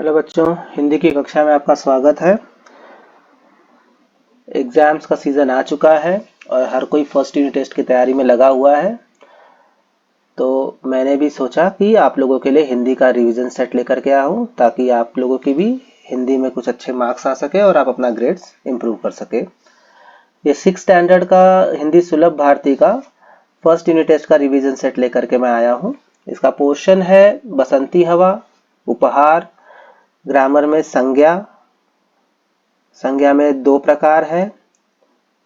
Hello बच्चों, हिंदी की कक्षा में आपका स्वागत है। एग्जाम्स का सीज़न आ चुका है और हर कोई फर्स्ट यूनिट टेस्ट की तैयारी में लगा हुआ है। तो मैंने भी सोचा कि आप लोगों के लिए हिंदी का रिवीजन सेट लेकर के आऊँ ताकि आप लोगों की भी हिंदी में कुछ अच्छे मार्क्स आ सके और आप अपना ग्रेड्स इम्प्रूव कर सके। ये 6 स्टैंडर्ड का हिंदी सुलभ भारती का फर्स्ट यूनिट टेस्ट का रिवीजन सेट लेकर के मैं आया हूँ। इसका पोर्शन है बसंती हवा, उपहार, ग्रामर में संज्ञा। संज्ञा में दो प्रकार है,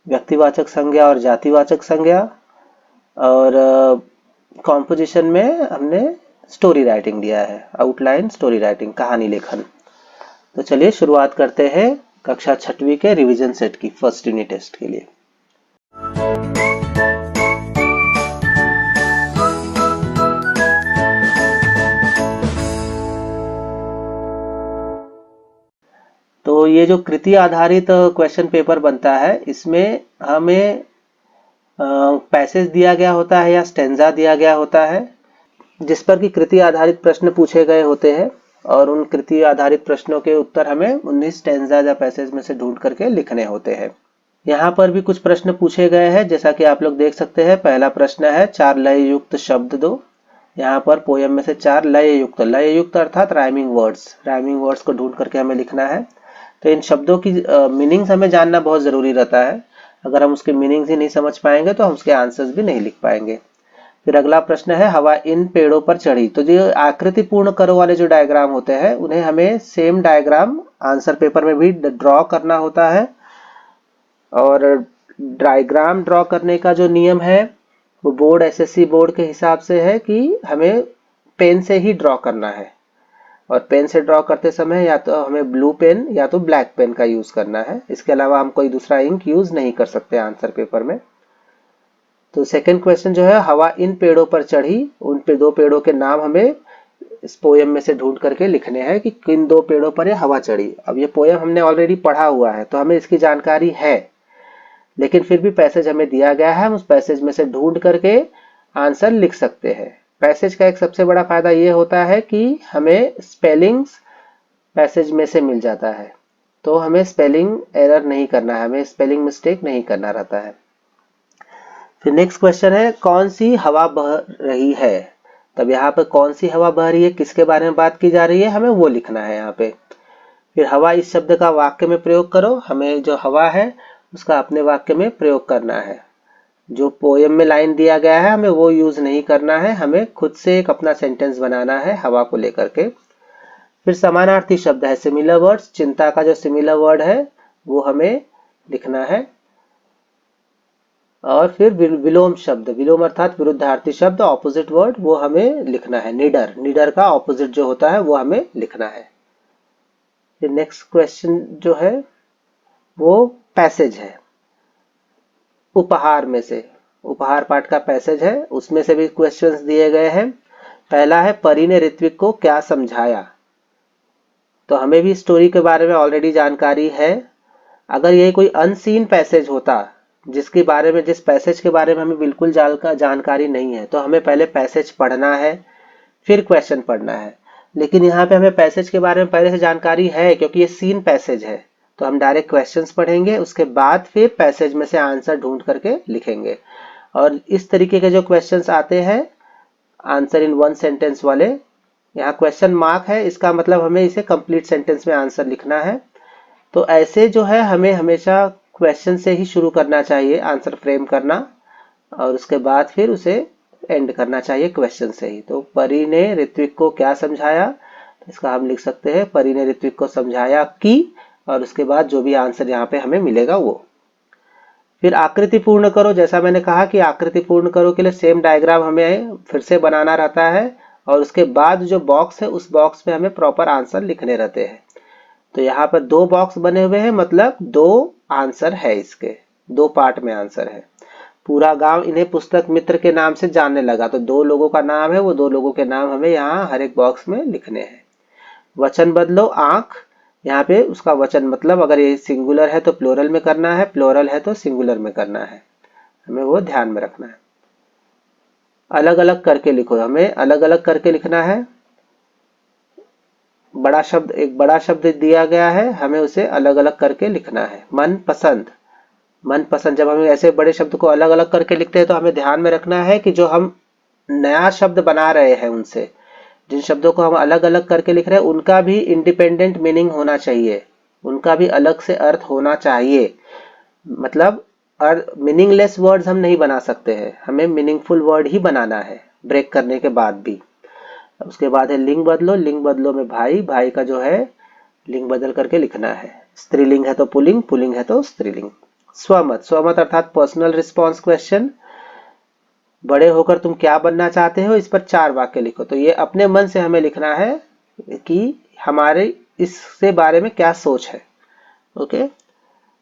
व्यक्तिवाचक संज्ञा और जातिवाचक संज्ञा। और कॉम्पोजिशन में हमने स्टोरी राइटिंग दिया है, आउटलाइन स्टोरी राइटिंग, कहानी लेखन। तो चलिए शुरुआत करते हैं कक्षा 6वीं के रिवीजन सेट की फर्स्ट यूनिट टेस्ट के लिए। तो ये जो कृति आधारित क्वेश्चन पेपर बनता है, इसमें हमें पैसेज दिया गया होता है या स्टेंजा दिया गया होता है जिस पर कि कृति आधारित प्रश्न पूछे गए होते हैं और उन कृति आधारित प्रश्नों के उत्तर हमें 19 स्टेंजा या पैसेज में से ढूंढ करके लिखने होते हैं। यहाँ पर भी कुछ प्रश्न पूछे गए हैं, जैसा कि आप लोग देख सकते हैं। पहला प्रश्न है 4 लय युक्त शब्द दो। यहाँ पर पोयम में से 4 लय युक्त अर्थात राइमिंग वर्ड्स को ढूंढ करके हमें लिखना है। तो इन शब्दों की मीनिंग्स हमें जानना बहुत जरूरी रहता है। अगर हम उसके मीनिंग्स ही नहीं समझ पाएंगे तो हम उसके आंसर्स भी नहीं लिख पाएंगे। फिर अगला प्रश्न है हवा इन पेड़ों पर चढ़ी। तो जो आकृति पूर्ण करो वाले जो डायग्राम होते हैं उन्हें हमें सेम डायग्राम आंसर पेपर में भी ड्रॉ करना होता है। और डायग्राम ड्रॉ करने का जो नियम है वो बोर्ड एसएससी बोर्ड के हिसाब से है कि हमें पेन से ही ड्रॉ करना है। और पेन से ड्रॉ करते समय या तो हमें ब्लू पेन या तो ब्लैक पेन का यूज करना है। इसके अलावा हम कोई दूसरा इंक यूज नहीं कर सकते आंसर पेपर में। तो सेकंड क्वेश्चन जो है हवा इन पेड़ों पर चढ़ी, उन पे दो पेड़ों के नाम हमें इस पोयम में से ढूंढ करके लिखने हैं कि किन दो पेड़ों पर ये हवा चढ़ी। अब ये पोयम हमने ऑलरेडी पढ़ा हुआ है तो हमें इसकी जानकारी है, लेकिन फिर भी पैसेज हमें दिया गया है, हम उस पैसेज में से ढूंढ करके आंसर लिख सकते हैं। पैसेज का एक सबसे बड़ा फायदा ये होता है कि हमें स्पेलिंग्स पैसेज में से मिल जाता है, तो हमें स्पेलिंग एरर नहीं करना है, हमें स्पेलिंग मिस्टेक नहीं करना रहता है। फिर नेक्स्ट क्वेश्चन है कौन सी हवा बह रही है। तब यहाँ पे कौन सी हवा बह रही है, किसके बारे में बात की जा रही है, हमें वो लिखना है यहाँ पे। फिर हवा इस शब्द का वाक्य में प्रयोग करो, हमें जो हवा है उसका अपने वाक्य में प्रयोग करना है। जो पोयम में लाइन दिया गया है हमें वो यूज नहीं करना है, हमें खुद से एक अपना सेंटेंस बनाना है हवा को लेकर के। फिर समानार्थी शब्द है सिमिलर वर्ड्स, चिंता का जो सिमिलर वर्ड है वो हमें लिखना है। और फिर विलोम शब्द, विलोम अर्थात विरुद्धार्थी शब्द, ऑपोजिट वर्ड, वो हमें लिखना है। निडर का ऑपोजिट जो होता है वो हमें लिखना है। फिर नेक्स्ट क्वेश्चन जो है वो पैसेज है उपहार में से, उपहार पाठ का पैसेज है, उसमें से भी क्वेश्चंस दिए गए हैं। पहला है परी ने ऋत्विक को क्या समझाया। तो हमें भी स्टोरी के बारे में ऑलरेडी जानकारी है। अगर ये कोई अनसीन पैसेज होता जिस पैसेज के बारे में हमें बिल्कुल जानकारी नहीं है तो हमें पहले पैसेज पढ़ना है फिर क्वेश्चन पढ़ना है। लेकिन यहाँ पे हमें पैसेज के बारे में पहले से जानकारी है क्योंकि ये सीन पैसेज है, तो हम डायरेक्ट क्वेश्चंस पढ़ेंगे, उसके बाद फिर पैसेज में से आंसर ढूंढ करके लिखेंगे। और इस तरीके के जो क्वेश्चंस आते हैं आंसर इन वन सेंटेंस वाले, यहाँ क्वेश्चन मार्क है, इसका मतलब हमें इसे कंप्लीट सेंटेंस में आंसर लिखना है। तो ऐसे जो है हमें हमेशा क्वेश्चन से ही शुरू करना चाहिए आंसर फ्रेम करना, और उसके बाद फिर उसे एंड करना चाहिए क्वेश्चन से ही। तो परी ने ऋत्विक को क्या समझाया, तो इसका हम लिख सकते हैं परी ने ऋत्विक को समझाया कि, और उसके बाद जो भी आंसर यहाँ पे हमें मिलेगा वो। फिर आकृति पूर्ण करो, जैसा मैंने कहा कि आकृति पूर्ण करो के लिए सेम डायग्राम हमें फिर से बनाना रहता है और उसके बाद जो बॉक्स है उस बॉक्स में हमें प्रॉपर आंसर लिखने रहते हैं। तो यहाँ पर 2 बॉक्स बने हुए हैं, मतलब 2 आंसर है, इसके 2 पार्ट में आंसर है। पूरा गांव इन्हें पुस्तक मित्र के नाम से जानने लगा, तो 2 लोगों का नाम है, वो 2 लोगों के नाम हमें यहाँ हर एक बॉक्स में लिखने हैं। वचन बदलो आंख, यहाँ पे उसका वचन मतलब अगर ये सिंगुलर है तो प्लोरल में करना है, प्लोरल है तो सिंगुलर में करना है, हमें वो ध्यान में रखना है। अलग अलग करके लिखो, हमें अलग अलग करके लिखना है। बड़ा शब्द, एक बड़ा शब्द दिया गया है, हमें उसे अलग अलग करके लिखना है। मनपसंद, मनपसंद, जब हम ऐसे बड़े शब्द को अलग अलग करके लिखते हैं तो हमें ध्यान में रखना है कि जो हम नया शब्द बना रहे हैं, उनसे जिन शब्दों को हम अलग अलग करके लिख रहे हैं उनका भी इंडिपेंडेंट मीनिंग होना चाहिए, उनका भी अलग से अर्थ होना चाहिए। मतलब मीनिंगलेस वर्ड्स हम नहीं बना सकते हैं, हमें मीनिंगफुल वर्ड ही बनाना है ब्रेक करने के बाद भी। उसके बाद है लिंग बदलो, लिंग बदलो में भाई, भाई का जो है लिंग बदल करके लिखना है। स्त्रीलिंग है तो पुल्लिंग, पुल्लिंग है तो स्त्रीलिंग। स्वमत, स्वमत अर्थात पर्सनल रिस्पॉन्स क्वेश्चन, बड़े होकर तुम क्या बनना चाहते हो, इस पर 4 वाक्य लिखो। तो ये अपने मन से हमें लिखना है कि हमारे इससे बारे में क्या सोच है। ओके,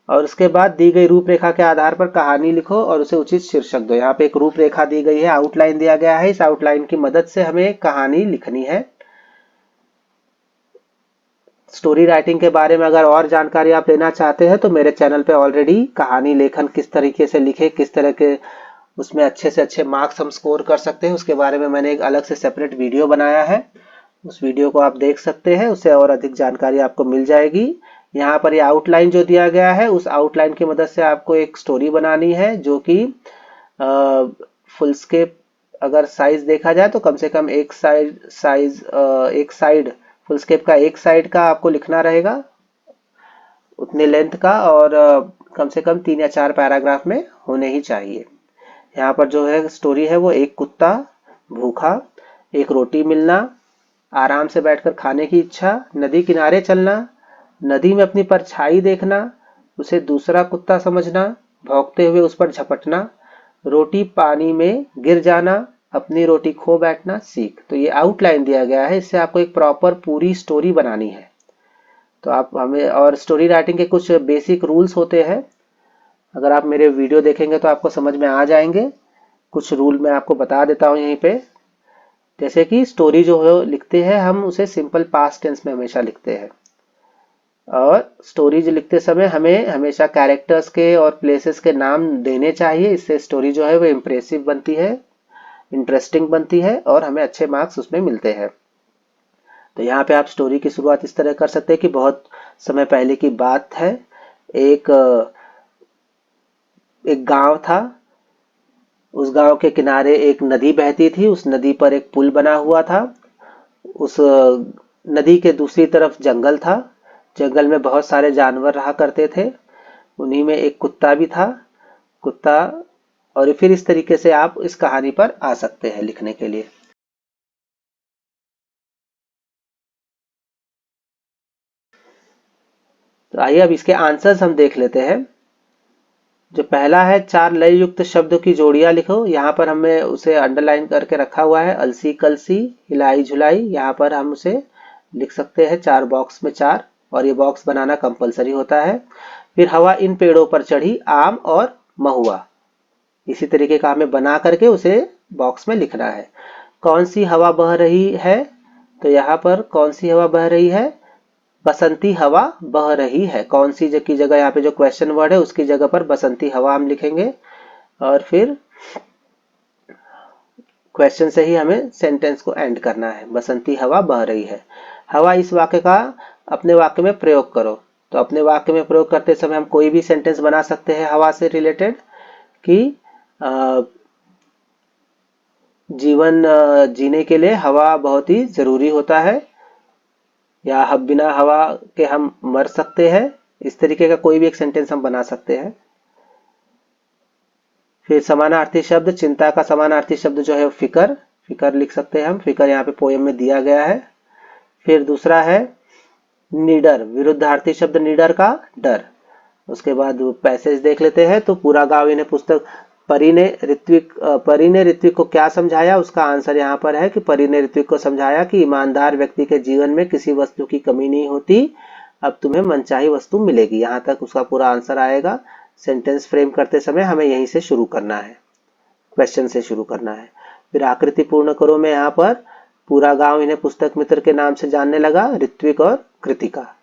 और उसके बाद दी गई रूपरेखा के आधार पर कहानी लिखो और उसे उचित शीर्षक दो। यहाँ पे एक रूपरेखा दी गई है, आउटलाइन दिया गया है, इस आउटलाइन की मदद से हमें कहानी लिखनी है। स्टोरी राइटिंग के बारे में अगर और जानकारी आप लेना चाहते हैं तो मेरे चैनल पे ऑलरेडी कहानी लेखन किस तरीके से लिखे, किस तरह के उसमें अच्छे से अच्छे मार्क्स हम स्कोर कर सकते हैं, उसके बारे में मैंने एक अलग से सेपरेट वीडियो बनाया है। उस वीडियो को आप देख सकते हैं, उससे और अधिक जानकारी आपको मिल जाएगी। यहाँ पर ये आउटलाइन जो दिया गया है, उस आउटलाइन की मदद से आपको एक स्टोरी बनानी है जो कि फुल स्केप अगर साइज देखा जाए तो कम से कम एक साइड फुल स्केप का एक साइड का आपको लिखना रहेगा, उतने लेंथ का, और कम से कम 3 या 4 पैराग्राफ में होने ही चाहिए। यहाँ पर जो है स्टोरी है वो एक कुत्ता भूखा, एक रोटी मिलना, आराम से बैठकर खाने की इच्छा, नदी किनारे चलना, नदी में अपनी परछाई देखना, उसे दूसरा कुत्ता समझना, भौंकते हुए उस पर झपटना, रोटी पानी में गिर जाना, अपनी रोटी खो बैठना, सीख। तो ये आउटलाइन दिया गया है, इससे आपको एक प्रॉपर पूरी स्टोरी बनानी है। तो आप हमें, और स्टोरी राइटिंग के कुछ बेसिक रूल्स होते हैं, अगर आप मेरे वीडियो देखेंगे तो आपको समझ में आ जाएंगे। कुछ रूल मैं आपको बता देता हूँ यहीं पे। जैसे कि स्टोरी जो है लिखते हैं हम उसे सिंपल पास्ट टेंस में हमेशा लिखते हैं, और स्टोरीज लिखते समय हमें हमेशा कैरेक्टर्स के और प्लेसेस के नाम देने चाहिए। इससे स्टोरी जो है वो इम्प्रेसिव बनती है, इंटरेस्टिंग बनती है, और हमें अच्छे मार्क्स उसमें मिलते हैं। तो यहाँ पे आप स्टोरी की शुरुआत इस तरह कर सकते हैं कि बहुत समय पहले की बात है, एक गांव था, उस गांव के किनारे एक नदी बहती थी, उस नदी पर एक पुल बना हुआ था, उस नदी के दूसरी तरफ जंगल था, जंगल में बहुत सारे जानवर रहा करते थे, उन्हीं में एक कुत्ता भी था, कुत्ता। और फिर इस तरीके से आप इस कहानी पर आ सकते हैं लिखने के लिए। तो आइए अब इसके आंसर्स हम देख लेते हैं। जो पहला है, 4 लय युक्त शब्दों की जोड़ियां लिखो। यहाँ पर हमें उसे अंडरलाइन करके रखा हुआ है, अलसी कलसी, हिलाई झुलाई। यहाँ पर हम उसे लिख सकते हैं 4 बॉक्स में 4, और ये बॉक्स बनाना कंपलसरी होता है। फिर हवा इन पेड़ों पर चढ़ी, आम और महुआ, इसी तरीके का हमें बना करके उसे बॉक्स में लिखना है। कौन सी हवा बह रही है, तो यहाँ पर कौन सी हवा बह रही है, बसंती हवा बह रही है। कौन सी की जगह यहाँ पे जो क्वेश्चन वर्ड है उसकी जगह पर बसंती हवा हम लिखेंगे, और फिर क्वेश्चन से ही हमें सेंटेंस को एंड करना है, बसंती हवा बह रही है। हवा इस वाक्य का अपने वाक्य में प्रयोग करो। तो अपने वाक्य में प्रयोग करते समय हम कोई भी सेंटेंस बना सकते हैं हवा से रिलेटेड, कि जीवन जीने के लिए हवा बहुत ही जरूरी होता है, या हम बिना हवा के हम मर सकते हैं। इस तरीके का कोई भी एक सेंटेंस हम बना सकते हैं। फिर समानार्थी शब्द, चिंता का समानार्थी शब्द जो है फिकर, फिकर लिख सकते हैं हम, फिकर यहाँ पे पोएम में दिया गया है। फिर दूसरा है निडर, विरुद्धार्थी शब्द निडर का डर। उसके बाद पैसेज देख लेते हैं। तो पूरा गांव इन्हें पुस्तक, परी ने ऋत्विक को क्या समझाया, उसका आंसर यहाँ पर है कि परी ने ऋत्विक को समझाया कि ईमानदार व्यक्ति के जीवन में किसी वस्तु की कमी नहीं होती, अब तुम्हें मनचाही वस्तु मिलेगी। यहाँ तक उसका पूरा आंसर आएगा। सेंटेंस फ्रेम करते समय हमें यहीं से शुरू करना है, क्वेश्चन से शुरू करना है। फिर आकृति पूर्ण करो में यहाँ पर पूरा गांव इन्हें पुस्तक मित्र के नाम से जानने लगा, ऋत्विक और कृतिका।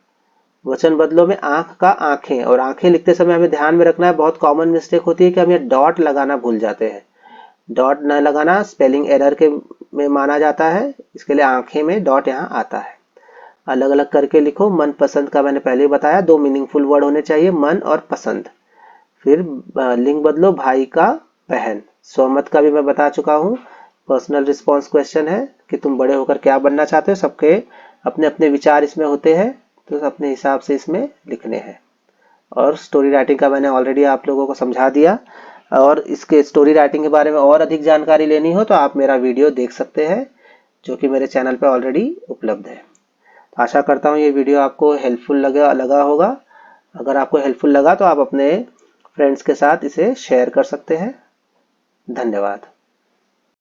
वचन बदलो में आंख का आंखें, और आंखें लिखते समय हमें ध्यान में रखना है, बहुत कॉमन मिस्टेक होती है कि हम ये डॉट लगाना भूल जाते हैं। डॉट न लगाना स्पेलिंग एरर के में माना जाता है, इसके लिए आंखें में डॉट यहाँ आता है। अलग अलग करके लिखो। मन पसंद का मैंने पहले ही बताया, 2 मीनिंगफुल वर्ड होने चाहिए, मन और पसंद। फिर लिंग बदलो, भाई का बहन। स्वमत का भी मैं बता चुका हूँ, पर्सनल रिस्पॉन्स क्वेश्चन है कि तुम बड़े होकर क्या बनना चाहते हो। सबके अपने अपने विचार इसमें होते हैं, तो अपने हिसाब से इसमें लिखने हैं। और स्टोरी राइटिंग का मैंने ऑलरेडी आप लोगों को समझा दिया। और इसके स्टोरी राइटिंग के बारे में और अधिक जानकारी लेनी हो तो आप मेरा वीडियो देख सकते हैं, जो कि मेरे चैनल पर ऑलरेडी उपलब्ध है। आशा करता हूँ ये वीडियो आपको हेल्पफुल लगा होगा। अगर आपको हेल्पफुल लगा तो आप अपने फ्रेंड्स के साथ इसे शेयर कर सकते हैं। धन्यवाद।